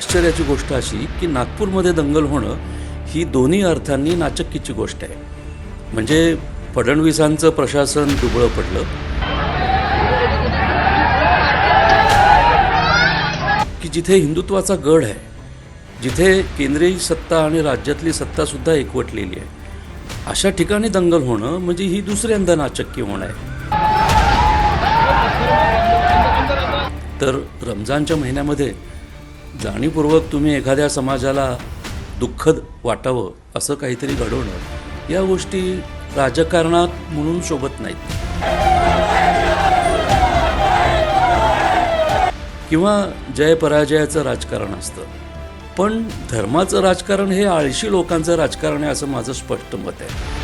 आश्चर्याची गोष्ट अशी की नागपूरमध्ये दंगल होणं ही दोन्ही अर्थांनी नाचक्कीची गोष्ट आहे. म्हणजे फडणवीसांचं प्रशासन दुबळं पडलं की जिथे हिंदुत्वाचा गड आहे, जिथे केंद्रीय सत्ता आणि राज्यातली सत्तासुद्धा एकवटलेली आहे, अशा ठिकाणी दंगल होणं म्हणजे ही दुसऱ्यांदा नाचक्की होणं आहे. तर रमजानच्या महिन्यामध्ये जाणीवपूर्वक तुम्ही एखाद्या समाजाला दुःखद वाटावं असं काहीतरी घडवणं, या गोष्टी राजकारणात म्हणून शोभत नाहीत. किंवा जय पराजयाचं राजकारण असतं, पण धर्माचं राजकारण हे आळशी लोकांचं राजकारण आहे असं माझं स्पष्ट मत आहे.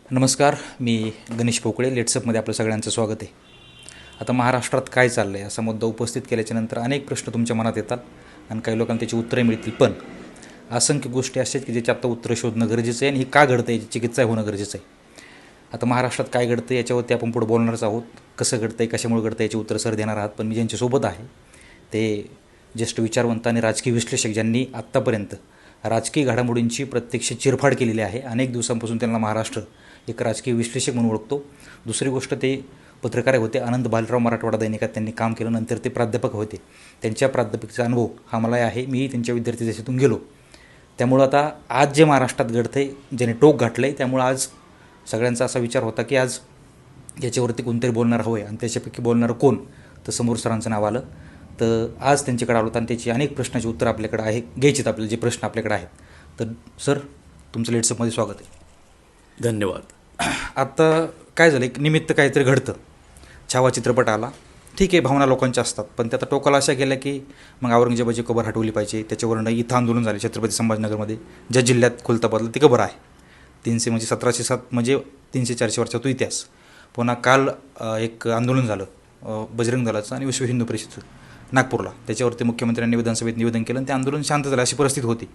नमस्कार, मी गणेश पोकळे. लेट्सअपमध्ये आपलं सगळ्यांचं स्वागत आहे. आता महाराष्ट्रात काय चाललं आहे असा मुद्दा उपस्थित केल्याच्यानंतर अनेक प्रश्न तुमच्या मनात येतात आणि काही लोकांना त्याची उत्तरे मिळतील. पण असंख्य गोष्टी अशा आहेत की ज्याची आत्ता उत्तरं शोधणं गरजेचं आहे आणि ही का घडतं याची चिकित्सा होणं गरजेचं आहे. आता महाराष्ट्रात काय घडतं याच्यावरती आपण पुढे बोलणारच आहोत. कसं घडतं आहे, कशामुळे घडतं याची उत्तरं सर देणार आहात. पण मी ज्यांच्यासोबत आहे ते ज्येष्ठ विचारवंत आणि राजकीय विश्लेषक, ज्यांनी आत्तापर्यंत राजकीय घडामोडींची प्रत्यक्ष चिरफाड केलेली आहे. अनेक दिवसांपासून त्यांना महाराष्ट्र एक राजकीय विश्लेषक म्हणून ओळखतो. दुसरी गोष्ट, ते पत्रकार होते. आनंद बालराव मराठवाडा दैनिकात त्यांनी काम केलं. नंतर ते प्राध्यापक होते. त्यांच्या प्राध्यापकीचा अनुभव हा मला आहे. मीही त्यांच्या विद्यार्थी दशेतून गेलो. त्यामुळं आता आज जे महाराष्ट्रात घडतं आहे, ज्याने टोक घातलं आहे, त्यामुळं आज सगळ्यांचा असा विचार होता की आज याच्यावरती कोणतरी बोलणार हवं आहे. आणि त्याच्यापैकी बोलणारं कोण, तर समोर सरांचं नाव आलं. तर आज त्यांच्याकडे आलो आणि त्याची अनेक प्रश्नाची उत्तर आपल्याकडे आहे, घ्यायचीत आपल्याला जे प्रश्न आपल्याकडे आहेत. तर सर, तुमचं लेट्सअपमध्ये स्वागत आहे. धन्यवाद. आता काय झालं, एक निमित्त काहीतरी घडतं. छावा चित्रपट आला, ठीक आहे, भावना लोकांच्या असतात, पण त्या आता टोकाला अशा गेल्या की मग औरंगजेबाची कबर हटवली पाहिजे. त्याच्यावरून इथं आंदोलन झाले छत्रपती संभाजीनगरमध्ये, ज्या जिल्ह्यात खुलताबादला ती कबर आहे. 300 म्हणजे 1707 म्हणजे 300-400 वर्षाचा इतिहास. पुन्हा काल एक आंदोलन झालं बजरंग दलाचं आणि विश्व हिंदू परिषदेचं नागपूरला. त्याच्यावरती मुख्यमंत्र्यांनी विधानसभेत निवेदन केलं आणि ते आंदोलन शांत झालं अशी परिस्थिती होती.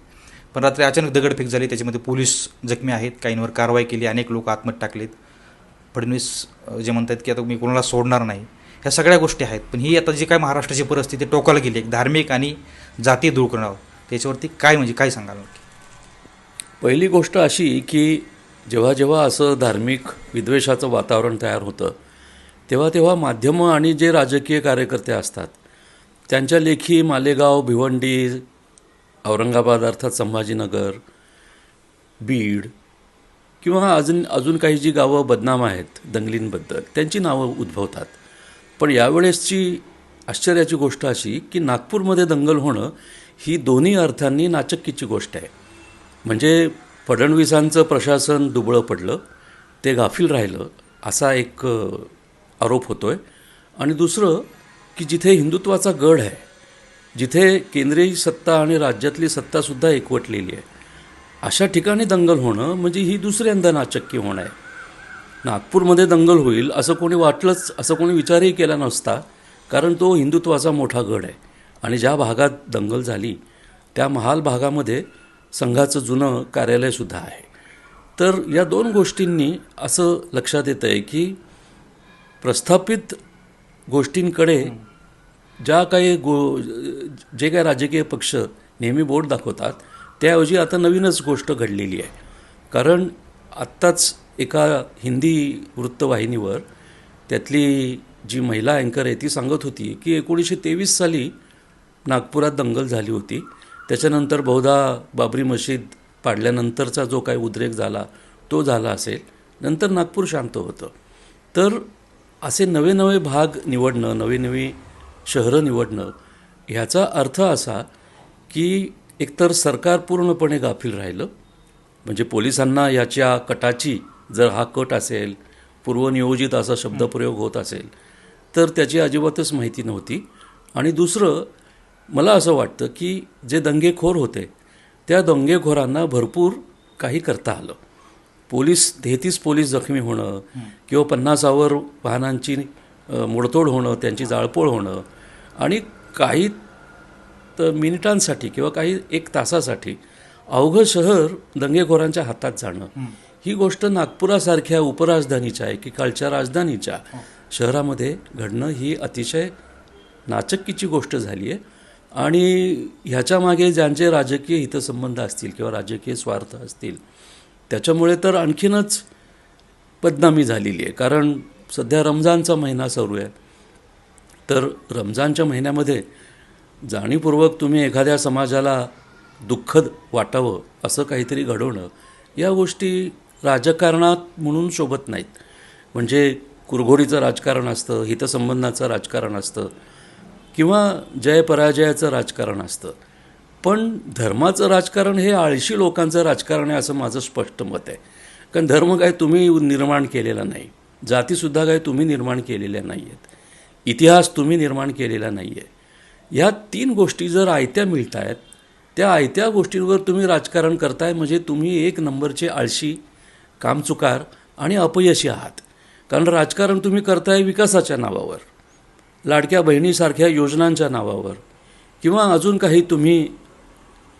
पण रात्री अचानक दगडफेक झाली. त्याच्यामध्ये पोलीस जखमी आहेत, काहींवर कारवाई केली, अनेक लोक आत्महत्या टाकलेत. फडणवीस जे म्हणतात की आता मी कोणाला सोडणार नाही, ह्या सगळ्या गोष्टी आहेत. पण ही आता जी काय महाराष्ट्राची परिस्थिती टोकाला गेली, एक धार्मिक आणि जातीय धुळकणावर, त्याच्यावरती काय म्हणजे काय सांगाल? पहिली गोष्ट अशी की जेव्हा जेव्हा असं धार्मिक विद्वेषाचं वातावरण तयार होतं, तेव्हा तेव्हा माध्यमं आणि जे राजकीय कार्यकर्ते असतात त्यांच्या लेखी मालेगाव, भिवंडी, औरंगाबाद अर्थात संभाजीनगर, बीड किंवा अजून काही जी गावं बदनाम आहेत दंगलींबद्दल, त्यांची नावं उद्भवतात. पण यावेळेसची आश्चर्याची गोष्ट अशी की नागपूरमध्ये दंगल होणं ही दोन्ही अर्थांनी नाचक्कीची गोष्ट आहे. म्हणजे फडणवीसांचं प्रशासन दुबळं पडलं, ते गाफील राहिलं असा एक आरोप होतो आहे. आणि दुसरं की जिथे हिंदुत्वाचा गड आहे, जिथे केंद्रीय सत्ता आणि राज्यातली सत्तासुद्धा एकवटलेली आहे, अशा ठिकाणी दंगल होणं म्हणजे ही दुसऱ्यांदा नाचक्की होणं आहे. नागपूरमध्ये दंगल होईल असं कोणी वाटलंच, असं कोणी विचारही केला नसता, कारण तो हिंदुत्वाचा मोठा गड आहे. आणि ज्या भागात दंगल झाली त्या महाल भागामध्ये संघाचं जुनं कार्यालयसुद्धा आहे. तर या दोन गोष्टींनी असं लक्षात येतं आहे की प्रस्थापित गोष्टींकडे जे काही राजकीय पक्ष नेहमी बोट दाखवतात, त्याऐवजी आता नवीनच गोष्ट घडलेली आहे. कारण आत्ताच एका हिंदी वृत्तवाहिनीवर त्यातली जी महिला अँकर आहे ती सांगत होती की 1923 साली नागपुरात दंगल झाली होती. त्याच्यानंतर बहुधा बाबरी मशीद पाडल्यानंतरचा जो काही उद्रेक झाला तो झाला असेल, नंतर नागपूर शांत होतं. तर असे नवे नवे भाग निवडणं, नवी नवी शहरं निवडणं, ह्याचा अर्थ असा की एकतर सरकार पूर्णपणे गाफील राहिलं. म्हणजे पोलिसांना याच्या कटाची, जर हा कट असेल, पूर्वनियोजित असा शब्दप्रयोग होत असेल, तर त्याची अजिबातच माहिती नव्हती. आणि दुसरं, मला असं वाटतं की जे दंगेखोर होते त्या दंगेखोरांना भरपूर काही करता आलं. 33 पोलीस जखमी होणं किंवा 50वर वाहनांची मोडतोड होणं, त्यांची जाळपोळ होणं आणि काही मिनिटांसाठी किंवा काही एक तासासाठी अवघं शहर दंगेखोरांच्या हातात जाणं ही गोष्ट नागपुरासारख्या उपराजधानीच्या आहे की कालच्या राजधानीच्या शहरामध्ये घडणं ही अतिशय नाचक्कीची गोष्ट झाली आहे. आणि ह्याच्या मागे ज्यांचे राजकीय हितसंबंध असतील किंवा राजकीय स्वार्थ असतील त्याच्यामुळे तर आणखीनच बदनामी झालेली आहे. कारण सध्या रमजानचा महिना सुरू आहे. तर रमजानच्या महिन्यामध्ये जाणीवपूर्वक तुम्ही एखाद्या समाजाला दुःखद वाटावं असं काहीतरी घडवणं या गोष्टी राजकारणात म्हणून शोभत नाहीत. म्हणजे कुरघोडीचं राजकारण असतं, हितसंबंधाचं राजकारण असतं किंवा जयपराजयाचं राजकारण असतं. पण धर्माचं राजकारण हे आळशी लोकांचं राजकारण आहे असं माझं स्पष्ट मत आहे. कारण धर्म काय तुम्ही निर्माण केलेला नाही, जातीसुद्धा काय तुम्ही निर्माण केलेल्या नाही आहेत, इतिहास तुम्ही निर्माण केलेला नाही आहे. ह्या 3 गोष्टी जर आयत्या मिळत आहेत त्या आयत्या गोष्टींवर तुम्ही राजकारण करताय म्हणजे तुम्ही 1 नंबरचे आळशी, कामचुकार आणि अपयशी आहात. कारण राजकारण तुम्ही करताय विकासाच्या नावावर, लाडक्या बहिणीसारख्या योजनांच्या नावावर किंवा अजून काही तुम्ही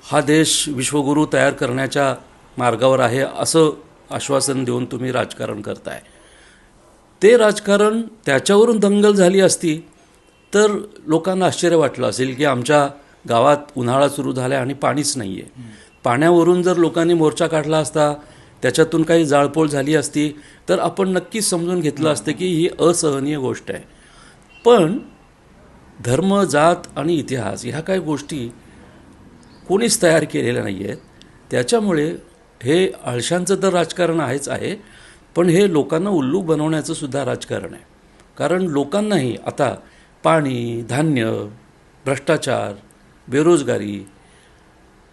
हा देश विश्वगुरू तयार करण्याच्या मार्गावर आहे असं आश्वासन देऊन तुम्ही राजकारण करताय. ते राजकारण त्याच्यावरून दंगल झाली असती तर लोकांना आश्चर्य वाटलं असेल की आमच्या गावात उन्हाळा सुरू झाला आणि पाणीच नाही आहे. पाण्यावरून जर लोकांनी मोर्चा काढला असता, त्याच्यातून काही जाळपोळ झाली असती तर आपण नक्कीच समजून घेतलं असतं की ही असहनीय गोष्ट आहे. पण धर्म, जात आणि इतिहास ह्या काही गोष्टी कोणीच तयार केलेल्या नाही आहेत. त्याच्यामुळे हे आळशांचं तर राजकारण आहेच आहे, पण हे लोकांना उल्लू बनवण्याचं सुद्धा राजकारण आहे. कारण लोकांनाही आता पाणी, धान्य, भ्रष्टाचार, बेरोजगारी,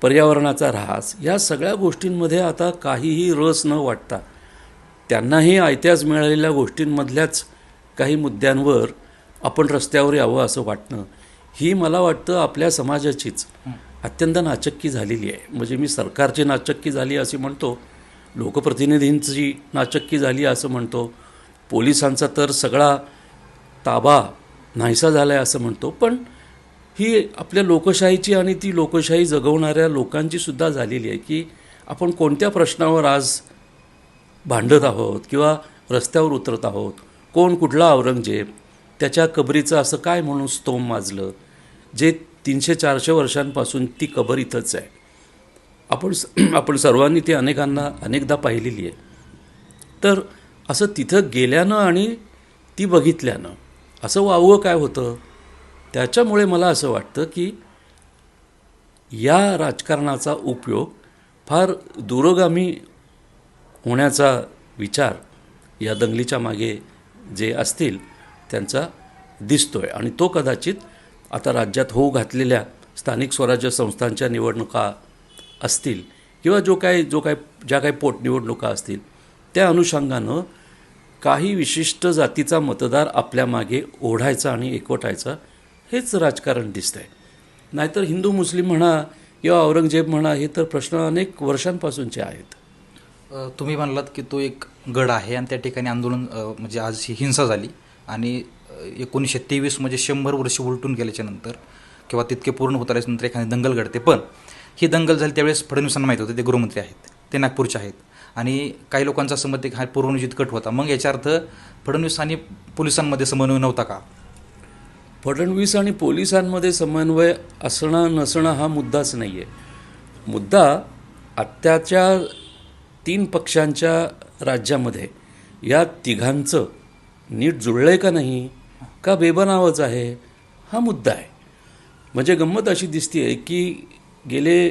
पर्यावरणाचा ऱ्हास या सगळ्या गोष्टींमध्ये आता काहीही रस न वाटता त्यांनाही आयत्याच मिळालेल्या गोष्टींमधल्याच काही मुद्द्यांवर आपण रस्त्यावर यावं असं वाटणं ही मला वाटतं आपल्या समाजाचीच अत्यंत नाचक्की झालेली आहे. म्हणजे मी सरकारची नाचक्की झाली असे म्हणतो, लोकप्रतिनिधींची नाचक्की झाली असं म्हणतो, पोलिसांचा तर सगळा ताबा नाहीसा झाला आहे असं म्हणतो. पण ही आपल्या लोकशाहीची आणि ती लोकशाही जगवणाऱ्या लोकांची सुद्धा झालेली आहे की आपण कोणत्या प्रश्नावर आज भांडत आहोत किंवा रस्त्यावर उतरत आहोत. कोण कुठला औरंगजेब, त्याच्या कबरीचं असं काय म्हणून स्तोम माजलं जे 300-400 वर्षांपासून ती कबर इथंच आहे. आपण सर्वांनी ती अनेकदा पाहिलेली आहे. तर असं तिथं गेल्यानं आणि ती बघितल्यानं असं वावं काय होतं. त्याच्यामुळे मला असं वाटतं की या राजकारणाचा उपयोग फार दूरगामी होण्याचा विचार या दंगलीच्या मागे जे असतील त्यांचा दिसतोय. आणि तो कदाचित आता राज्यात होऊ घातलेल्या स्थानिक स्वराज्य संस्थांच्या निवडणुका असतील किंवा ज्या काही पोटनिवडणुका असतील त्या अनुषंगानं काही विशिष्ट जातीचा मतदार आपल्या मागे ओढायचा आणि एकवटायचा हेच राजकारण दिसतंय. नाहीतर हिंदू मुस्लिम म्हणा किंवा औरंगजेब म्हणा हे तर प्रश्न अनेक वर्षांपासूनचे आहेत. तुम्ही म्हणालात की तो एक गड आहे आणि त्या ठिकाणी आंदोलन म्हणजे आज ही हिंसा झाली आणि 1923 म्हणजे 100 वर्ष उलटून गेल्याच्या नंतर किंवा तितके पूर्ण होत आल्याच्यानंतर एखादी दंगल घडते. पण ही दंगल झाली त्यावेळेस फडणवीसांना माहीत होतं, ते गृहमंत्री आहेत, ते नागपूरचे आहेत आणि काही लोकांचा असं मत आहे की हा पूर्वनियोजित कट होता. मग याचा अर्थ फडणवीस आणि पोलिसांमध्ये समन्वय नव्हता का? फडणवीस आणि पोलिसांमध्ये समन्वय असणं नसणं हा मुद्दाच नाही आहे. मुद्दा आत्ताच्या 3 पक्षांच्या राज्यामध्ये या तिघांचं नीट जुळलं आहे का नाही का बेबनावच आहे हा मुद्दा आहे. म्हणजे गंमत अशी दिसते आहे की गेले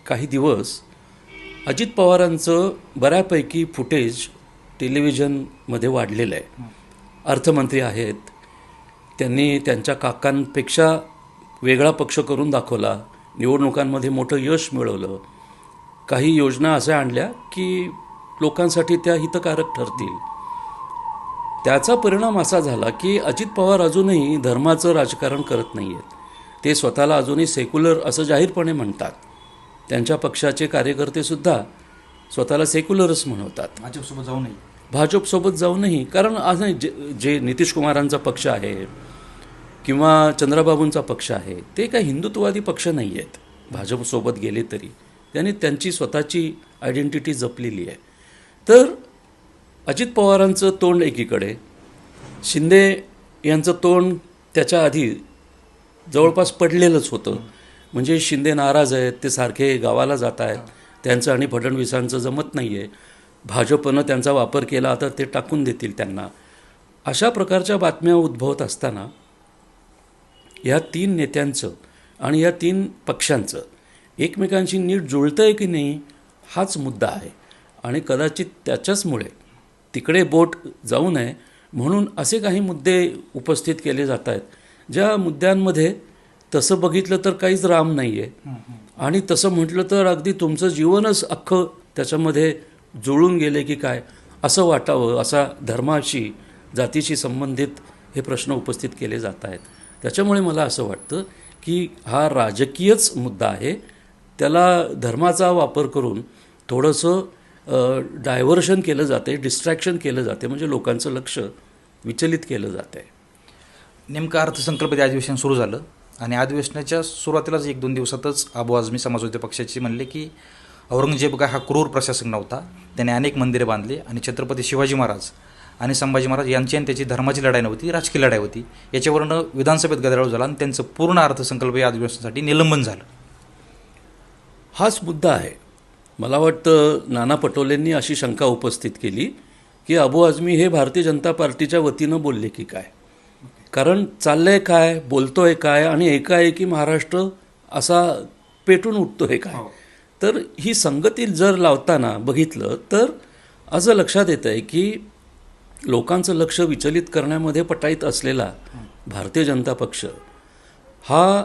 काही दिवस अजित पवारांचं बऱ्यापैकी फुटेज टेलिव्हिजनमध्ये वाढलेलं आहे. अर्थमंत्री आहेत, त्यांनी त्यांच्या काकांपेक्षा वेगळा पक्ष करून दाखवला, निवडणुकांमध्ये मोठं यश मिळवलं, काही योजना अशा आणल्या की लोकांसाठी त्या हितकारक ठरतील. त्याचा परिणाम असा झाला की अजित पवार अजूनही धर्माचं राजकारण करत नाही आहेत. ते स्वतःला अजूनही सेक्युलर असं जाहीरपणे म्हणतात. त्यांच्या पक्षाचे कार्यकर्तेसुद्धा स्वतःला सेक्युलरच म्हणवतात. भाजपसोबत जाऊनही कारण आज जे नितीश कुमारांचा पक्ष आहे किंवा चंद्राबाबूंचा पक्ष आहे ते काही हिंदुत्ववादी पक्ष नाही आहेत. भाजपसोबत गेले तरी त्यांनी त्यांची स्वतःची आयडेंटिटी जपलेली आहे. तर अजित पवारांचं तोंड एकीकडे, शिंदे यांचं तोंड त्याच्या आधी जवळपास पडलेलंच होतं. म्हणजे शिंदे नाराज आहेत, ते सारखे गावाला जात आहेत, त्यांचं आणि फडणवीसांचं जमत नाही आहे, भाजपनं त्यांचा वापर केला तर ते टाकून देतील त्यांना. अशा प्रकारच्या बातम्या उद्भवत असताना या 3 नेत्यांचं आणि या 3 पक्षांचं एकमेकांशी नीट जुळतं आहे की नाही हाच मुद्दा आहे. आणि कदाचित त्याच्याचमुळे तिकडे बोट जाऊ नये म्हणून असे काही मुद्दे उपस्थित केले जात आहेत, ज्या मुद्द्यांमध्ये तसं बघितलं तर काहीच राम नाही आहे, आणि तसं म्हटलं तर अगदी तुमचं जीवनच अख्खं त्याच्यामध्ये जुळून गेले की काय असं वाटावं. असा धर्माशी, जातीशी संबंधित हे प्रश्न उपस्थित केले जात आहेत. त्याच्यामुळे मला असं वाटतं की हा राजकीयच मुद्दा आहे. त्याला धर्माचा वापर करून थोडंसं डायव्हर्शन केलं जाते, डिस्ट्रॅक्शन केलं जाते, म्हणजे लोकांचं लक्ष विचलित केलं जातं आहे. नेमकं अर्थसंकल्प अधिवेशन सुरू झालं आणि अधिवेशनाच्या सुरुवातीलाच 1-2 दिवसातच अबू आझमी समाजवादी पक्षाचे म्हणले की औरंगजेब काय हा क्रूर प्रशासक नव्हता, त्याने अनेक मंदिरे बांधली आणि छत्रपती शिवाजी महाराज आणि संभाजी महाराज यांची आणि त्याची धर्माची लढाई नव्हती, राजकीय लढाई होती. याच्यावरनं विधानसभेत गदारोळ झाला आणि त्यांचं पूर्ण अर्थसंकल्प या अधिवेशनासाठी निलंबन झालं. हाच मुद्दा आहे. मला वाटतं नाना पटोलेंनी अशी शंका उपस्थित केली की अबू आझमी हे भारतीय जनता पार्टीच्या वतीनं बोलले की काय, कारण चाललंय काय, बोलतोय काय, आणि एकाएकी महाराष्ट्र असा पेटून उठतोय काय. तर ही संगती जर लावताना बघितलं तर असं लक्षात येतं आहे की लोकांचं लक्ष विचलित करण्यामध्ये पटाईत असलेला भारतीय जनता पक्ष हा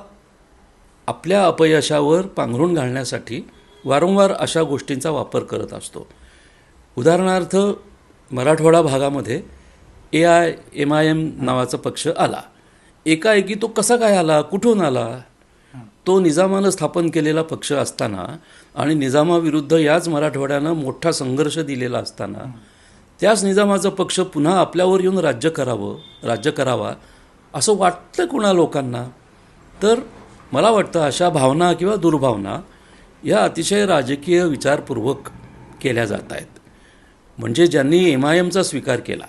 आपल्या अपयशावर पांघरून घालण्यासाठी वारंवार अशा गोष्टींचा वापर करत असतो. उदाहरणार्थ मराठवाडा भागामध्ये AIMIM नावाचा पक्ष आला. एकाएकी तो कसा काय आला, कुठून आला? तो निजामानं स्थापन केलेला पक्ष असताना आणि निजामाविरुद्ध याच मराठवाड्यानं मोठा संघर्ष दिलेला असताना त्याच निजामाचा पक्ष पुन्हा आपल्यावर येऊन राज्य करावा असं वाटतं कुणा लोकांना? तर मला वाटतं अशा भावना किंवा दुर्भावना या अतिशय राजकीय विचारपूर्वक केल्या जात आहेत. म्हणजे ज्यांनी MIMचा स्वीकार केला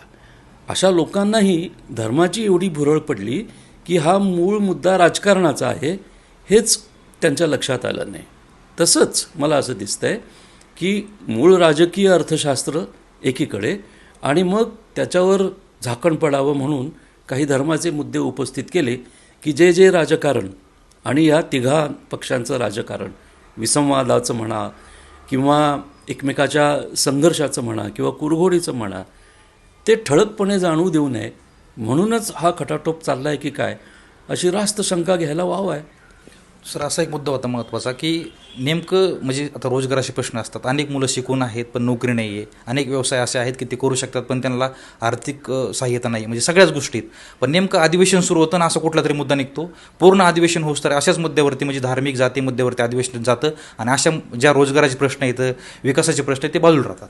अशा लोकांनाही धर्माची एवढी भुरळ पडली की हा मूळ मुद्दा राजकारणाचा आहे हेच त्यांच्या लक्षात आलं नाही. तसंच मला असं दिसतंय की मूळ राजकीय अर्थशास्त्र एकीकडे आणि मग त्याच्यावर झाकण पडावं म्हणून काही धर्माचे मुद्दे उपस्थित केले की जे राजकारण आणि या 3 पक्षांचं राजकारण, विसंवादाचं म्हणा किंवा एकमेकाच्या संघर्षाचं म्हणा किंवा कुरघोडीचं म्हणा, ते ठळकपणे जाणवू देऊ नये म्हणूनच हा खटाटोप चालला आहे की काय अशी रास्त शंका घ्यायला वाव आहे. सर, असा एक मुद्दा होता महत्त्वाचा की नेमकं म्हणजे आता रोजगाराचे प्रश्न असतात. अनेक मुलं शिकून आहेत पण नोकरी नाही आहे, अनेक व्यवसाय असे आहेत की ते करू शकतात पण त्यांना आर्थिक सहाय्यता नाही, म्हणजे सगळ्याच गोष्टीत. पण नेमकं अधिवेशन सुरू होतं ना असं कुठला तरी मुद्दा निघतो, पूर्ण अधिवेशन होऊस तर अशाच मुद्द्यावरती म्हणजे धार्मिक जाती मुद्द्यावरती अधिवेशन जातं आणि अशा ज्या रोजगाराचे प्रश्न येतं, विकासाचे प्रश्न आहेत ते बाजूला राहतात.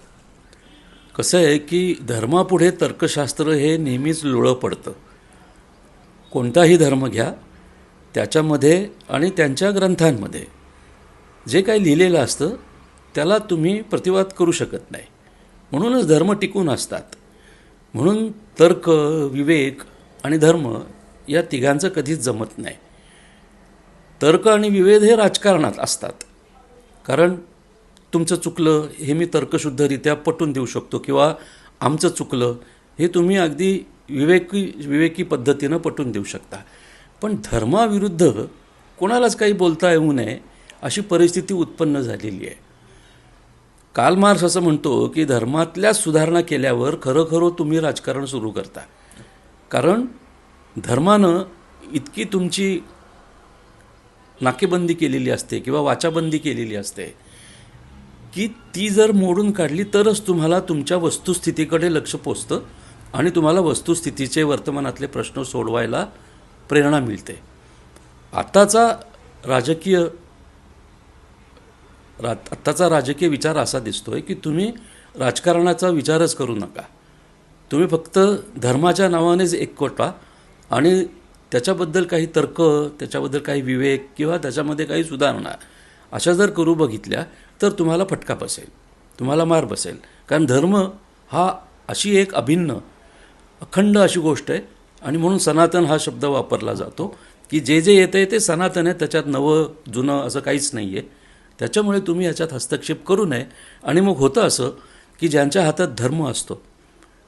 कसं आहे की धर्मापुढे तर्कशास्त्र हे नेहमीच लुळं पडतं. कोणताही धर्म घ्या, त्याच्यामध्ये आणि त्यांच्या ग्रंथांमध्ये जे काही लिहिलेलं असतं त्याला तुम्ही प्रतिवाद करू शकत नाही. म्हणूनच धर्म टिकून असतात. म्हणून तर्क, विवेक आणि धर्म या 3घांचं कधीच जमत नाही. तर्क आणि विवेक हे राजकारणात असतात, कारण तुमचं चुकलं हे मी तर्कशुद्धरित्या पटवून देऊ शकतो किंवा आमचं चुकलं हे तुम्ही अगदी विवेकी पद्धतीनं पटवून देऊ शकता. पण धर्माविरुद्ध कोणालाच काही बोलता येऊ नये अशी परिस्थिती उत्पन्न झालेली आहे. कार्ल मार्क्स असं म्हणतो की धर्मातल्याच सुधारणा केल्यावर खरं तुम्ही राजकारण सुरू करता, कारण धर्मानं इतकी तुमची नाकेबंदी केलेली असते किंवा वाचाबंदी केलेली असते की ती जर मोडून काढली तरच तुम्हाला तुमच्या वस्तुस्थितीकडे लक्ष पोचतं आणि तुम्हाला वस्तुस्थितीचे वर्तमानातले प्रश्न सोडवायला प्रेरणा मिळते. आत्ताचा राजकीय विचार असा दिसतोय की तुम्ही राजकारणाचा विचारच करू नका, तुम्ही फक्त धर्माच्या नावानेच एकवटा आणि त्याच्याबद्दल काही तर्क, त्याच्याबद्दल काही विवेक किंवा त्याच्यामध्ये काही सुधारणा अशा जर करू बघितल्या तर तुम्हाला फटका बसेल, तुम्हाला मार बसेल. कारण धर्म हा अशी एक अभिन्न अखंड अशी गोष्ट आहे आणि म्हणून सनातन हा शब्द वापरला जातो की जे जे येतं आहे ते सनातन आहे, त्याच्यात नवं जुनं असं काहीच नाही आहे. त्याच्यामुळे तुम्ही याच्यात हस्तक्षेप करू नये. आणि मग होतं असं की ज्यांच्या हातात धर्म असतो,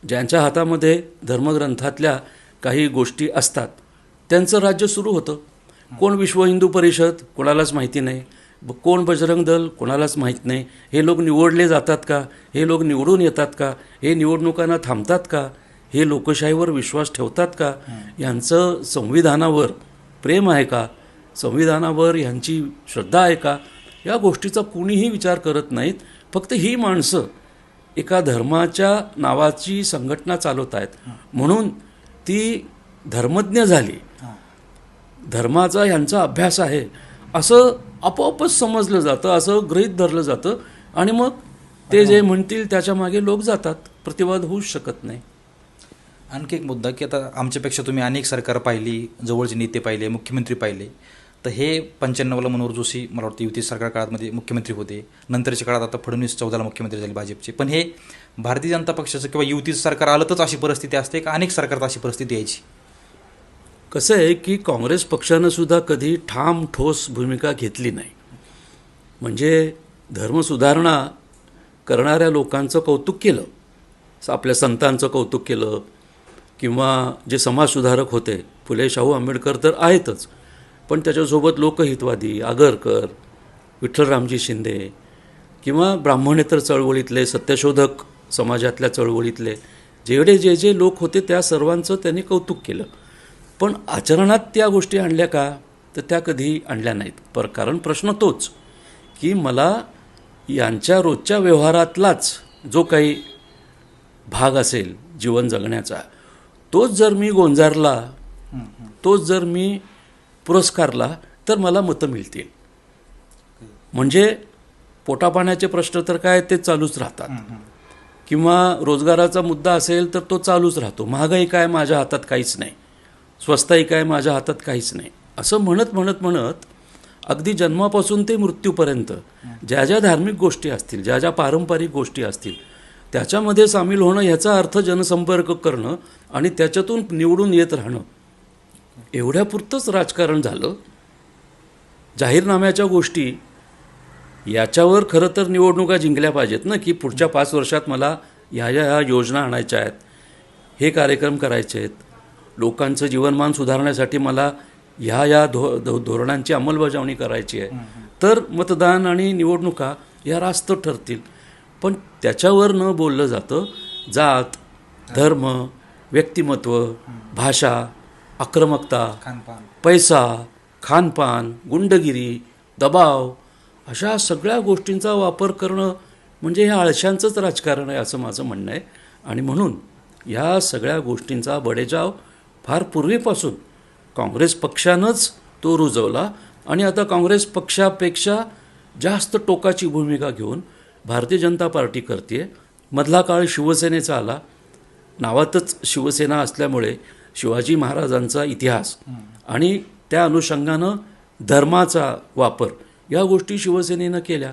ज्यांच्या हातामध्ये धर्मग्रंथातल्या काही गोष्टी असतात, त्यांचं राज्य सुरू होतं. कोण विश्व हिंदू परिषद कोणालाच माहिती नाही, कोण बजरंग दल कोणालाच माहीत नाही. हे लोक निवडले जातात का, हे लोक निवडून येतात का, हे निवडणुकांना थांबतात का, हे लोकशाहीवर विश्वास ठेवतात का, यांचं संविधानावर प्रेम आहे का, संविधानावर यांची श्रद्धा आहे का, या गोष्टीचा कुणीही विचार करत नाहीत. फक्त ही माणसं एका धर्माच्या नावाची संघटना चालवत आहेत म्हणून ती धर्मज्ञ झाली, धर्माचा ह्यांचा अभ्यास आहे असं आपोआपच समजलं जातं, असं गृहीत धरलं जातं आणि मग ते जे म्हणतील त्याच्या मागे लोक जातात. प्रतिवाद होऊच शकत नाही. आणखी एक मुद्दा की आता आमच्यापेक्षा तुम्ही अनेक सरकार पाहिली, जवळचे नेते पाहिले, मुख्यमंत्री पाहिले. तर हे 95ला मनोहर जोशी मला वाटतं युती सरकार काळामध्ये मुख्यमंत्री होते. नंतरच्या काळात आता फडणवीस 14ला मुख्यमंत्री झाले भाजपचे. पण हे भारतीय जनता पक्षाचं किंवा युतीचं सरकार आलं तरच अशी परिस्थिती असते का अनेक सरकारात अशी परिस्थिती यायची? कसं आहे की काँग्रेस पक्षानं सुद्धा कधी ठाम ठोस भूमिका घेतली नाही. म्हणजे धर्मसुधारणा करणाऱ्या लोकांचं कौतुक केलं, आपल्या संतांचं कौतुक केलं, किंवा जे समाजसुधारक होते फुले शाहू आंबेडकर तर आहेतच, पण त्याच्यासोबत लोकहितवादी आगरकर, विठ्ठलरामजी शिंदे किंवा ब्राह्मणेतर चळवळीतले, सत्यशोधक समाजातल्या चळवळीतले जेवढे जे जे लोक होते त्या सर्वांचं त्यांनी कौतुक केलं. पण आचरणात त्या गोष्टी आणल्या का, तर त्या कधी आणल्या नाहीत. कारण प्रश्न तोच की मला यांच्या रोजच्या व्यवहारातलाच जो काही भाग असेल जीवन जगण्याचा, तोच जर मी गोंजारला, तोच जर मी पुरस्कारला तर मला मतं मिळतील. म्हणजे पोटापाण्याचे प्रश्न तर काय ते चालूच राहतात, किंवा रोजगाराचा मुद्दा असेल तर तो चालूच राहतो. महागाई काय माझ्या हातात काहीच नाही, स्वस्ताई काय माझ्या हातात काहीच नाही, असं म्हणत म्हणत म्हणत अगदी जन्मापासून ते मृत्यूपर्यंत ज्या ज्या धार्मिक गोष्टी असतील, ज्या ज्या पारंपरिक गोष्टी असतील त्याच्यामध्ये सामील होणं, ह्याचा अर्थ जनसंपर्क करणं आणि त्याच्यातून निवडून येत राहणं, एवढ्यापुरतंच राजकारण झालं. जाहीरनाम्याच्या गोष्टी याच्यावर खरं तर निवडणुका जिंकल्या पाहिजेत ना, की पुढच्या 5 वर्षात मला ह्या योजना आणायच्या आहेत, हे कार्यक्रम करायचे आहेत, लोकांचं जीवनमान सुधारण्यासाठी मला ह्या धोरणांची अंमलबजावणी करायची आहे, तर मतदान आणि निवडणुका या रास्त ठरतील. पण त्याच्यावर न बोललं जातं जात, धर्म, व्यक्तिमत्व, भाषा, आक्रमकता, पैसा, खानपान, गुंडगिरी, दबाव, अशा सगळ्या गोष्टींचा वापर करणं म्हणजे हे आळशांचंच राजकारण आहे असं माझं म्हणणं आहे. आणि म्हणून या सगळ्या गोष्टींचा बडेजाव फार पूर्वीपासून काँग्रेस पक्षानंच तो रुजवला आणि आता काँग्रेस पक्षापेक्षा जास्त टोकाची भूमिका घेऊन भारतीय जनता पार्टी करते. मधला काळ शिवसेनेचा आला, नावातच शिवसेना असल्यामुळे शिवाजी महाराजांचा इतिहास आणि त्या अनुषंगानं धर्माचा वापर या गोष्टी शिवसेनेनं केल्या.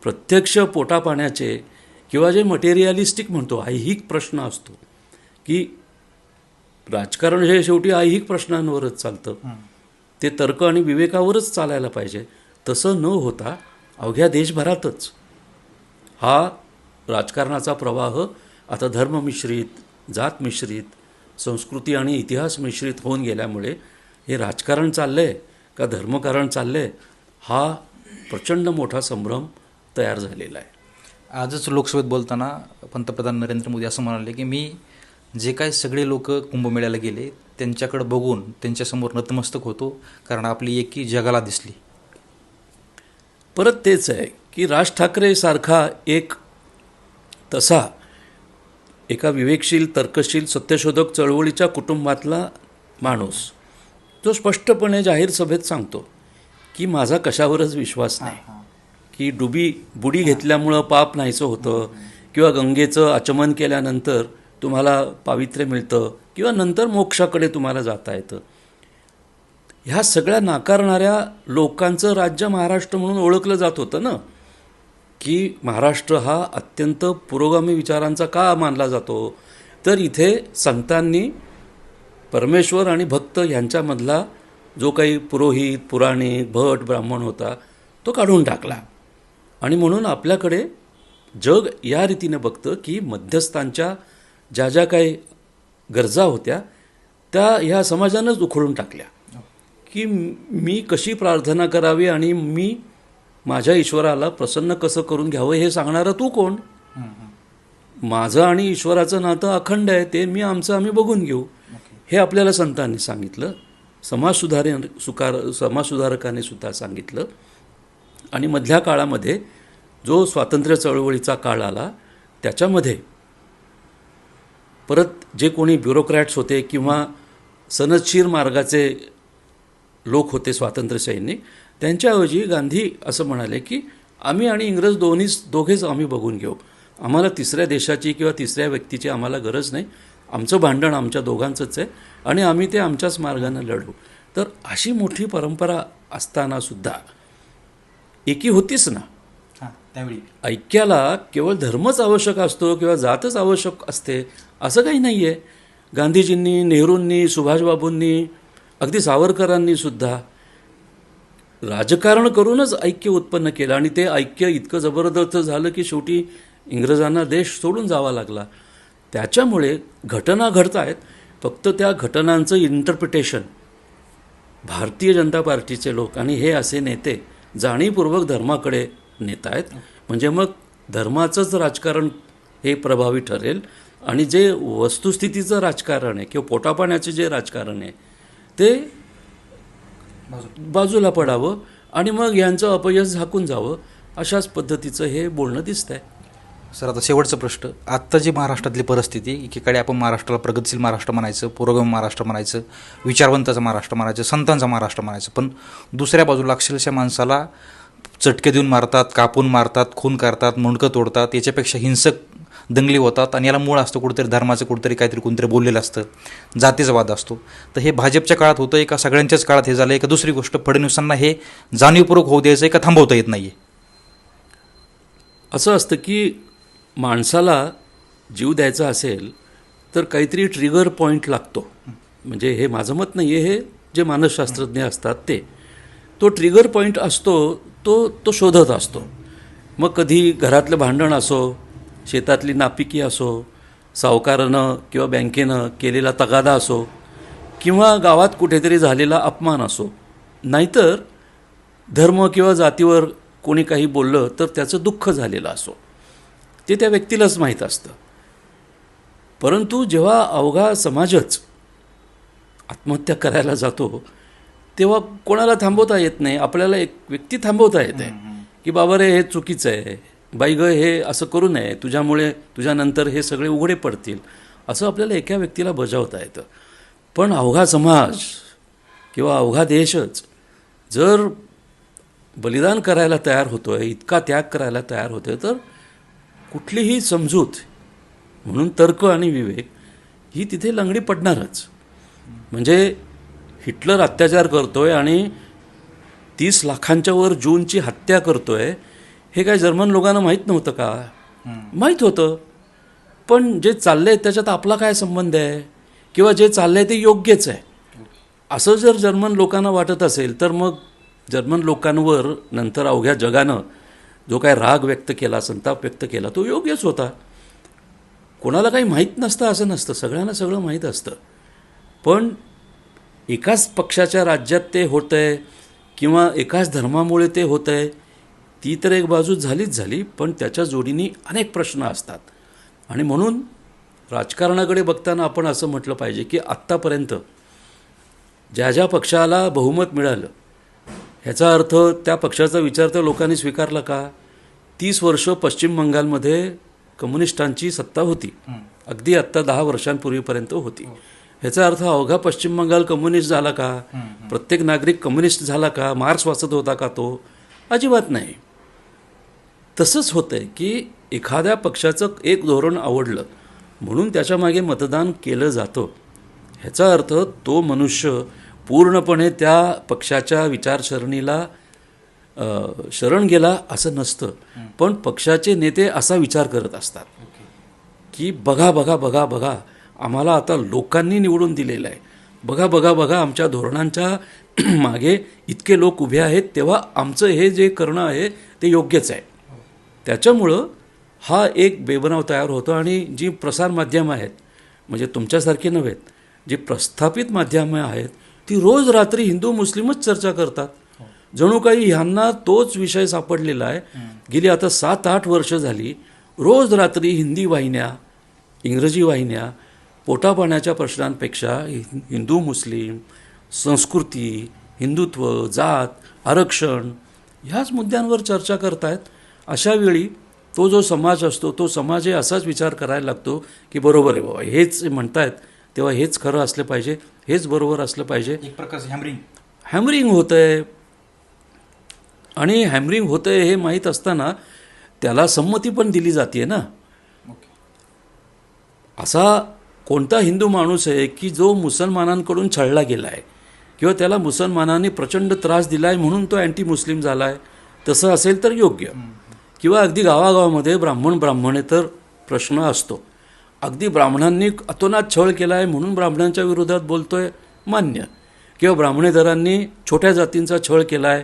प्रत्यक्ष पोटापाण्याचे किंवा जे मटेरियलिस्टिक म्हणतो ऐहिक प्रश्न असतो, की राजकारण हे शेवटी ऐहिक प्रश्नांवरच चालतं, ते तर्क आणि विवेकावरच चालायला पाहिजे. तसं न होता अवघ्या देशभरातच हा राजकारणाचा प्रवाह आता धर्ममिश्रित, जात मिश्रित, संस्कृती आणि इतिहास मिश्रित होऊन गेल्यामुळे हे राजकारण चाललं आहे का धर्मकारण चाललं आहे, हा प्रचंड मोठा संभ्रम तयार झालेला आहे. आजच लोकसभेत बोलताना पंतप्रधान नरेंद्र मोदी असं म्हणाले की मी जे काही सगळे लोक कुंभमेळ्याला गेले त्यांच्याकडे बघून त्यांच्यासमोर नतमस्तक होतो, कारण आपली एकी जगाला दिसली. परत तेच आहे की राज ठाकरेसारखा एक तसा एका विवेकशील, तर्कशील, सत्यशोधक चळवळीच्या कुटुंबातला माणूस जो स्पष्टपणे जाहीर सभेत सांगतो की माझा कशावरच विश्वास नाही, की बुडी घेतल्यामुळं पाप नाहीचं होतं, किंवा गंगेचं आचमन केल्यानंतर तुम्हाला पावित्र्य मिळतं, किंवा नंतर मोक्षाकडे तुम्हाला जाता येतं. ह्या सगळ्या नाकारणाऱ्या लोकांचं राज्य महाराष्ट्र म्हणून ओळखलं जात होतं ना, की महाराष्ट्र हा अत्यंत पुरोगामी विचारांचा का मानला जातो, तर इथे संतांनी परमेश्वर आणि भक्त ह्यांच्यामधला जो काही पुरोहित, पुराणिक, भट, ब्राह्मण होता तो काढून टाकला. आणि म्हणून आपल्याकडे जग या रीतीने बघतं की मध्यस्थांच्या ज्या ज्या काही गरजा होत्या त्या ह्या समाजानंच उखडून टाकल्या, की मी कशी प्रार्थना करावी आणि मी माझ्या ईश्वराला प्रसन्न कसं करून घ्यावं हे सांगणारं तू कोण. माझं आणि ईश्वराचं नातं अखंड आहे, ते आम्ही बघून घेऊ, हे आपल्याला संतांनी सांगितलं. समाजसुधारकाने सुद्धा सांगितलं. आणि मधल्या काळामध्ये जो स्वातंत्र्य चळवळीचा काळ आला त्याच्यामध्ये परत जे कोणी ब्युरोक्रॅट्स होते किंवा सनदशीर मार्गाचे लोक होते स्वातंत्र्य सैनिक, त्यांच्याऐवजी गांधी असं म्हणाले की आम्ही आणि इंग्रज दोघेच आम्ही बघून घेऊ, आम्हाला तिसऱ्या देशाची किंवा तिसऱ्या व्यक्तीची आम्हाला गरज नाही, आमचं भांडण आमच्या दोघांचंच आहे आणि आम्ही ते आमच्याच मार्गाने लढू. तर अशी मोठी परंपरा असताना सुद्धा एकी होतीच ना. त्यावेळी ऐक्याला केवळ धर्मच आवश्यक असतो किंवा जातच आवश्यक असते असं काही नाही आहे. गांधीजींनी, नेहरूंनी, सुभाषबाबूंनी, अगदी सावरकरांनी सुद्धा राजकारण करूनच ऐक्य उत्पन्न केलं आणि ते ऐक्य इतकं जबरदस्त झालं की शेवटी इंग्रजांना देश सोडून जावा लागला. त्याच्यामुळे घटना घडत आहेत, फक्त त्या घटनांचं इंटरप्रिटेशन भारतीय जनता पार्टीचे लोक आणि हे असे नेते जाणीवपूर्वक धर्माकडे नेत आहेत. म्हणजे मग धर्माचंच राजकारण हे प्रभावी ठरेल आणि जे वस्तुस्थितीचं राजकारण आहे किंवा पोटापाण्याचं जे राजकारण आहे ते बाजूला पडावं आणि मग यांचं अपयश झाकून जावं, अशाच पद्धतीचं हे बोलणं दिसतंय. सर, आता शेवटचा प्रश्न. आत्ता जी महाराष्ट्रातली परिस्थिती, एकीकडे आपण महाराष्ट्राला प्रगतशील महाराष्ट्र म्हणायचं, पुरोगामी महाराष्ट्र म्हणायचं, विचारवंताचं महाराष्ट्र म्हणायचं, संतांचा महाराष्ट्र म्हणायचं, पण दुसऱ्या बाजूला अक्षरशः माणसाला चटके देऊन मारतात, कापून मारतात, खून करतात, मुंडकं तोडतात, याच्यापेक्षा हिंसक दंगली होतात. आणि याला मूळ असतं कुठेतरी धर्माचं, कुठेतरी काहीतरी कोणतरी बोललेलं असतं, जातीचा वाद असतो. तर हे भाजपच्या काळात होतं आहे का सगळ्यांच्याच काळात हे झालं आहे का? दुसरी गोष्ट, फडणवीसांना हे जाणीवपूर्वक होऊ द्यायचं आहे का थांबवता येत नाही आहे? असं असतं की माणसाला जीव द्यायचा असेल तर काहीतरी ट्रिगर पॉईंट लागतो. म्हणजे हे माझं मत नाही आहे, हे जे मानसशास्त्रज्ञ असतात तो ट्रिगर पॉईंट असतो, तो शोधत असतो. मग कधी घरातलं भांडण असो, शेतातली नापिकी असो, सावकारानं किंवा बँकेनं केलेला तगादा असो, किंवा गावात कुठेतरी झालेला अपमान असो, नाहीतर धर्म किंवा जातीवर कोणी काही बोललं तर त्याचं दुःख झालेलं असो, ते त्या व्यक्तीलाच माहीत असतं. परंतु जेव्हा अवघा समाजच आत्महत्या करायला जातो तेव्हा कोणाला थांबवता येत नाही. आपल्याला एक व्यक्ती थांबवता येते की बाबा रे हे चुकीचं आहे, बाई ग हे असं करू नये, तुझ्यामुळे तुझ्यानंतर हे सगळे उघडे पडतील, असं आपल्याला एका व्यक्तीला बजावता येतं. पण अवघा समाज किंवा अवघा देशच जर बलिदान करायला तयार होतो आहे, इतका त्याग करायला तयार होतो आहे, तर कुठलीही समजूत म्हणून तर्क आणि विवेक ही तिथे लंगडी पडणारच. म्हणजे हिटलर अत्याचार करतोय आणि 30 लाखांच्या वर जूनची हत्या करतोय, हे काय जर्मन लोकांना माहीत नव्हतं का? माहीत होतं. पण जे चाललंय त्याच्यात आपला काय संबंध आहे, किंवा जे चाललंय ते योग्यच आहे असं जर जर्मन लोकांना वाटत असेल तर मग जर्मन लोकांवर नंतर अवघ्या जगानं जो काय राग व्यक्त केला, संताप व्यक्त केला, तो योग्यच होता. कोणाला काही माहीत नसतं असं नसतं, सगळ्यांना सगळं माहीत असतं. पण एकाच पक्षाच्या राज्यात ते होतं आहे किंवा एकाच धर्मामुळे ते होतं आहे, ती तर एक बाजू झालीच झाली, पण त्याच्या जोडीने अनेक प्रश्न असतात. आणि म्हणून राजकारणाकडे बघताना आपण असं म्हटलं पाहिजे की आत्तापर्यंत ज्या ज्या पक्षाला बहुमत मिळालं ह्याचा अर्थ त्या पक्षाचा विचार तर लोकांनी स्वीकारला का? 30 वर्ष पश्चिम बंगालमध्ये कम्युनिस्टांची सत्ता होती, अगदी आत्ता 10 वर्षांपूर्वीपर्यंत होती. ह्याचा अर्थ अवघा पश्चिम बंगाल कम्युनिस्ट झाला का? प्रत्येक नागरिक कम्युनिस्ट झाला का? मार्क्स वाचत होता का तो? अजिबात नाही. तसंच होतं आहे की एखाद्या पक्षाचं एक धोरण आवडलं म्हणून त्याच्यामागे मतदान केलं जातं, ह्याचा अर्थ तो मनुष्य पूर्णपणे त्या पक्षाच्या विचारसरणीला शरण गेला असं नसतं, पण पक्षाचे नेते असा विचार करत असतात की बघा बघा बघा बघा आम्हाला आता लोकांनी निवडून दिलेलं आहे, बघा बघा बघा आमच्या धोरणांच्या मागे इतके लोक उभे आहेत, तेव्हा आमचं हे जे करणं आहे ते योग्यच आहे. त्याच्यामुळं हा एक बेबनाव तयार होतो. आणि जी प्रसारमाध्यमं आहेत, म्हणजे तुमच्यासारखी नव्हेत, जी प्रस्थापित माध्यमं आहेत ती रोज रात्री हिंदू मुस्लिमच चर्चा करतात. जणू काही ह्यांना तोच विषय सापडलेला आहे. गेली आता 7-8 वर्ष झाली रोज रात्री हिंदी वाहिन्या, इंग्रजी वाहिन्या पोटापाण्याच्या प्रश्नांपेक्षा हिंदू मुस्लिम, संस्कृती, हिंदुत्व, जात, आरक्षण ह्याच मुद्द्यांवर चर्चा करतायत. अशा वेळी तो जो समाज असतो तो समाज हे असाच विचार करायला लागतो की बरोबर आहे बाबा, हेच म्हणतायत तेव्हा हेच खरं असलं पाहिजे, हेच बरोबर असलं पाहिजे. एक प्रकारचं हॅमरिंग होतं आहे. आणि हॅमरिंग होतं आहे हे माहीत असताना त्याला संमती पण दिली जाते ना. असा कोणता हिंदू माणूस आहे की जो मुसलमानांकडून छळला गेला आहे किंवा त्याला मुसलमानांनी प्रचंड त्रास दिला आहे म्हणून तो अँटी मुस्लिम झाला आहे? तसं असेल तर योग्य. किंवा अगदी गावागावामध्ये ब्राह्मणेतर प्रश्न असतो, अगदी ब्राह्मणांनी अतोनात छळ केला आहे म्हणून ब्राह्मणांच्या विरोधात बोलतोय, मान्य. किंवा ब्राह्मणेतरांनी छोट्या जातींचा छळ केला आहे,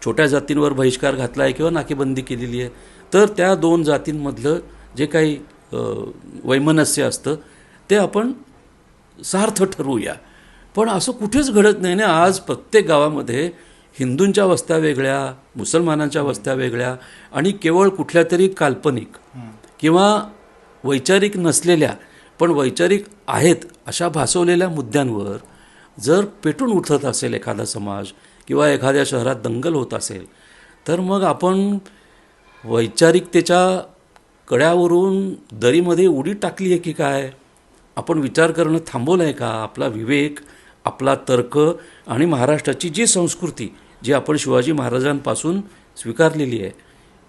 छोट्या जातींवर बहिष्कार घातला आहे किंवा नाकेबंदी केलेली आहे, तर त्या दोन जातींमधलं जे काही वैमनस्य असतं ते आपण सार्थ ठरवूया. पण असं कुठेच घडत नाही ना. आज प्रत्येक गावामध्ये हिंदूंच्या वस्त्या वेगळ्या, मुसलमानांच्या वस्त्या वेगळ्या, आणि केवळ कुठल्या तरी काल्पनिक किंवा वैचारिक नसलेल्या पण वैचारिक आहेत अशा भासवलेल्या मुद्द्यांवर जर पेटून उठत असेल एखादा समाज किंवा एखाद्या शहरात दंगल होत असेल, तर मग आपण वैचारिकतेच्या कड्यावरून दरीमध्ये उडी टाकली आहे की काय? आपण विचार करणं थांबवलं आहे का? आपला विवेक, आपला तर्क आणि महाराष्ट्राची जी संस्कृती जी आपण शिवाजी महाराजांपासून स्वीकारलेली आहे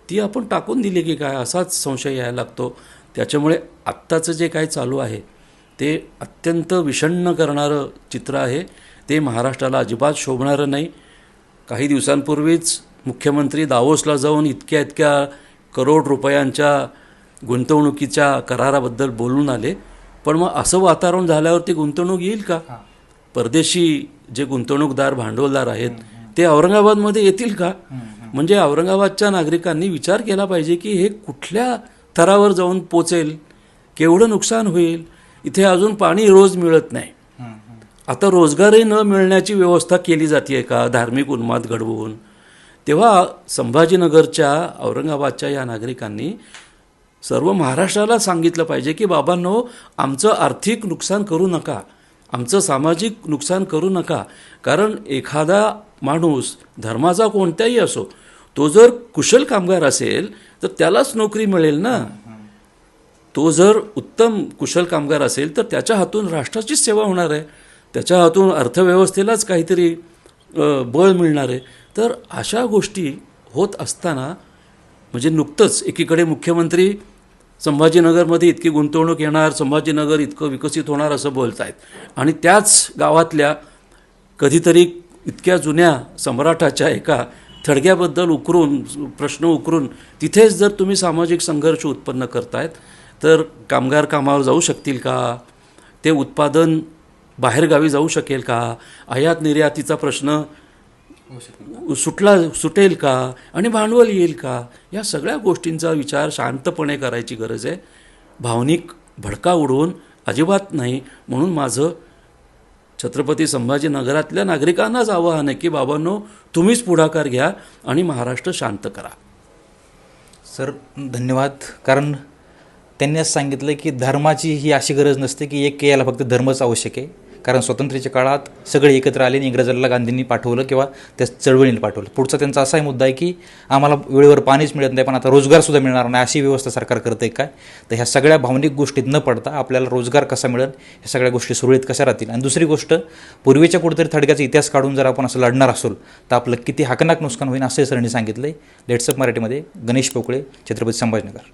ती आपण टाकून दिली की काय, असाच संशय यायला लागतो. त्याच्यामुळे आत्ताचं जे काय चालू आहे ते अत्यंत विषण्ण करणारं चित्र आहे. ते महाराष्ट्राला अजिबात शोभणारं नाही. काही दिवसांपूर्वीच मुख्यमंत्री दावोसला जाऊन इतक्या करोड रुपयांच्या गुंतवणुकीच्या कराराबद्दल बोलून आले, पण मग असं वातावरण झाल्यावरती गुंतवणूक येईल का? परदेशी जे गुंतवणूकदार भांडवलदार आहेत ते औरंगाबादमध्ये येतील का? म्हणजे औरंगाबादच्या नागरिकांनी विचार केला पाहिजे की हे कुठल्या थरावर जाऊन पोचेल, केवढं नुकसान होईल. इथे अजून पाणी रोज मिळत नाही. आता रोजगारही न मिळण्याची व्यवस्था केली जाते का धार्मिक उन्माद घडवून? तेव्हा संभाजीनगरच्या, औरंगाबादच्या या नागरिकांनी सर्व महाराष्ट्राला सांगितलं पाहिजे की बाबांनो, आमचं आर्थिक नुकसान करू नका, आमचं सामाजिक नुकसान करू नका. कारण एखादा माणूस धर्माचा कोणताही असो, तो जर कुशल कामगार असेल तर त्यालाच नोकरी मिळेल ना. तो जर उत्तम कुशल कामगार असेल तर त्याच्या हातून राष्ट्राचीच सेवा होणार आहे, त्याच्या हातून अर्थव्यवस्थेलाच काहीतरी बळ मिळणार आहे. तर अशा गोष्टी होत असताना म्हणजे नुकतंच एकीकडे मुख्यमंत्री संभाजीनगरमध्ये इतकी गुंतवणूक येणार, संभाजीनगर इतकं विकसित होणार असं बोलत आहेत, आणि त्याच गावातल्या कधीतरी इतक्या जुन्या सम्राटाच्या एका थडग्याबद्दल प्रश्न उकरून तिथेच जर तुम्ही सामाजिक संघर्ष उत्पन्न करतायत तर कामगार कामावर जाऊ शकतील का? ते उत्पादन बाहेरगावी जाऊ शकेल का? आयात निर्यातीचा प्रश्न सुटेल का? आणि भांडवल येईल का? या सगळ्या गोष्टींचा विचार शांतपणे करायची गरज आहे. भावनिक भडका उडवून अजिबात नाही. म्हणून माझं छत्रपती संभाजीनगरातल्या नागरिकांनाच आवाहन आहे की बाबांनो, तुम्हीच पुढाकार घ्या आणि महाराष्ट्र शांत करा. सर धन्यवाद. कारण त्यांनी असं सांगितलं की धर्माची ही अशी गरज नसते की एक याला फक्त धर्मच आवश्यक आहे. कारण स्वातंत्र्याच्या काळात सगळे एकत्र आले आणि इंग्रजांना गांधींनी पाठवलं किंवा त्या चळवळीने पाठवलं. पुढचा त्यांचा असाही मुद्दा आहे की आम्हाला वेळेवर पाणीच मिळत नाही पण आता रोजगारसुद्धा मिळणार नाही, अशी व्यवस्था सरकार करतं आहे काय? तर ह्या सगळ्या भावनिक गोष्टीत न पडता आपल्याला रोजगार कसा मिळेल, ह्या सगळ्या गोष्टी सुरळीत कशा राहतील. आणि दुसरी गोष्ट, पूर्वीच्या कुठेतरी थडग्याचा इतिहास काढून जर आपण असं लढणार असोल तर आपलं किती हाकनाक नुकसान होईल असंही सरांनी सांगितलं आहे. लेट्सअप मराठीमध्ये गणेश पोकळे, छत्रपती संभाजीनगर.